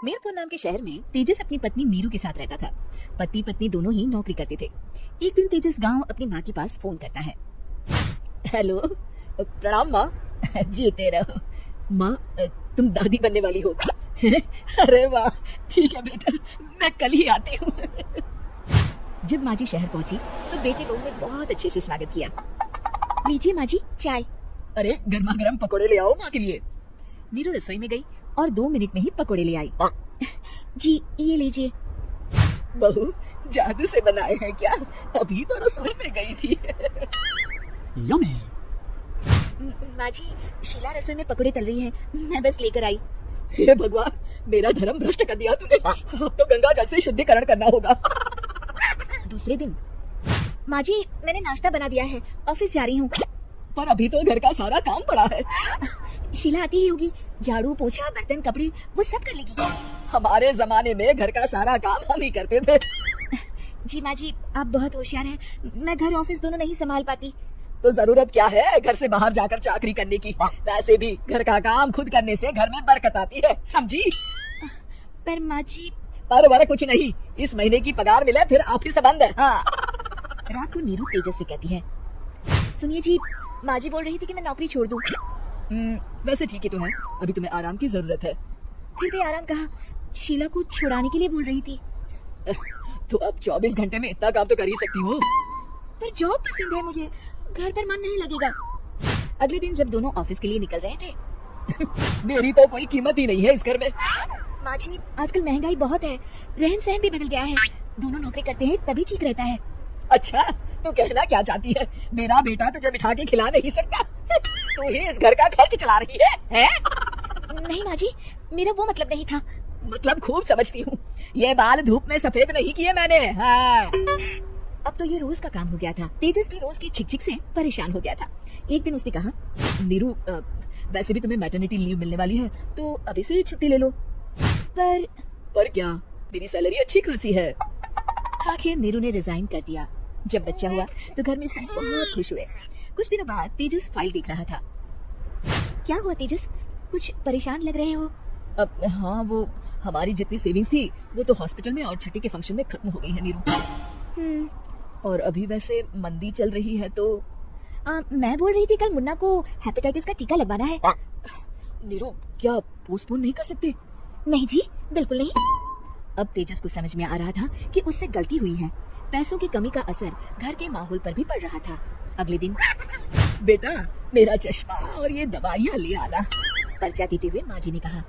मीरपुर नाम के शहर में तेजस अपनी पत्नी नीरू के साथ रहता था। पति पत्नी दोनों ही नौकरी करते थे। एक दिन तेजस गांव अपनी माँ के पास फोन करता है। हेलो, प्रणाम माँ। जीते रहो माँ, तुम दादी बनने वाली हो। अरे वाह, ठीक है बेटा, मैं कल ही आती हूँ। जब माँ जी शहर पहुंची तो बेटे बहू ने बहुत अच्छे से स्वागत किया। लीजिए माँ जी चाय। अरे गर्मा गर्म पकौड़े ले आओ माँ के लिए। नीरू रसोई में गई और 2 मिनट में ही पकौड़े ले आई। जी ये लीजिए। बहू जादू से बनाए हैं क्या? अभी तो रसोई में गई थी। यम्मी। माँ जी, शीला रसोई में पकौड़े तल रही है, मैं बस लेकर आई। हे भगवान, मेरा धर्म भ्रष्ट कर दिया तूने। अब तो गंगा जल से शुद्धिकरण करना होगा। दूसरे दिन, माँ जी मैंने नाश्ता बना दिया है, ऑफिस जा रही हूँ। पर अभी तो घर का सारा काम पड़ा है। शीला आती ही होगी, झाड़ू पोछा बर्तन कपड़े वो सब कर लेगी। हमारे जमाने में घर का सारा काम हम ही करते थे। जी माँ जी, आप बहुत होशियार हैं, मैं घर ऑफिस दोनों नहीं संभाल पाती। तो जरूरत क्या है घर से बाहर जाकर चाकरी करने की? वैसे भी घर का काम खुद करने से घर में बरकत आती है, समझी? पर माँ जी। पर कुछ नहीं, इस महीने की पगार मिले फिर ऑफिस बंद है। हाँ। रात को नीरू तेजस से कहती है, सुनिए जी, माँ जी बोल रही थी कि मैं नौकरी छोड़ दूं। वैसे ठीक ही तो है, अभी तुम्हें आराम की जरूरत है। फिर भी आराम कहा, शीला को छुड़ाने के लिए बोल रही थी। तो अब 24 घंटे में इतना काम तो कर ही सकती हो। पर जॉब पसंद है मुझे, घर पर मन नहीं लगेगा। अगले दिन जब दोनों ऑफिस के लिए निकल रहे थे, मेरी तो कोई कीमत ही नहीं है इस घर में। माँ जी आजकल महंगाई बहुत है, रहन सहन भी बदल गया है, दोनों नौकरी करते हैं तभी ठीक रहता है। अच्छा, तू कहना क्या चाहती है? मेरा बेटा तुझे बिठा के खिला नहीं सकता, तू ही इस घर का खर्च चला रही है? नहीं माँ जी, मेरा वो मतलब नहीं था। मतलब खूब समझती हूँ, ये बाल धूप में सफेद नहीं किए मैंने। हाँ। अब तो ये रोज का काम हो गया था। तेजस भी रोज की चिक-चिक से परेशान हो गया था। एक दिन उसने कहा, नीरू वैसे भी तुम्हें मैटरनिटी लीव मिलने वाली है, तो अभी से छुट्टी ले लो। पर क्या, मेरी सैलरी अच्छी खासी है। आखिर नीरू ने रिजाइन कर दिया। जब बच्चा हुआ तो घर में सब बहुत खुश हुए। कुछ दिनों बाद तेजस फाइल देख रहा था। क्या हुआ तेजस, कुछ परेशान लग रहे हो? हाँ, वो हमारी जितनी सेविंग्स थी वो तो हॉस्पिटल में और छठी के फंक्शन में खत्म हो गई है नीरू। और अभी वैसे मंदी चल रही है तो मैं बोल रही थी कल मुन्ना को हेपेटाइटिस का टीका लगवाना है। नीरू क्या पोस्टपोन नहीं कर सकते? नहीं जी, बिल्कुल नहीं। अब तेजस को समझ में आ रहा था कि उससे गलती हुई है। पैसों की कमी का असर घर के माहौल पर भी पड़ रहा था। अगले दिन, बेटा मेरा चश्मा और ये दवाइयाँ ले आना। पर्चा देते हुए माँ जी ने कहा।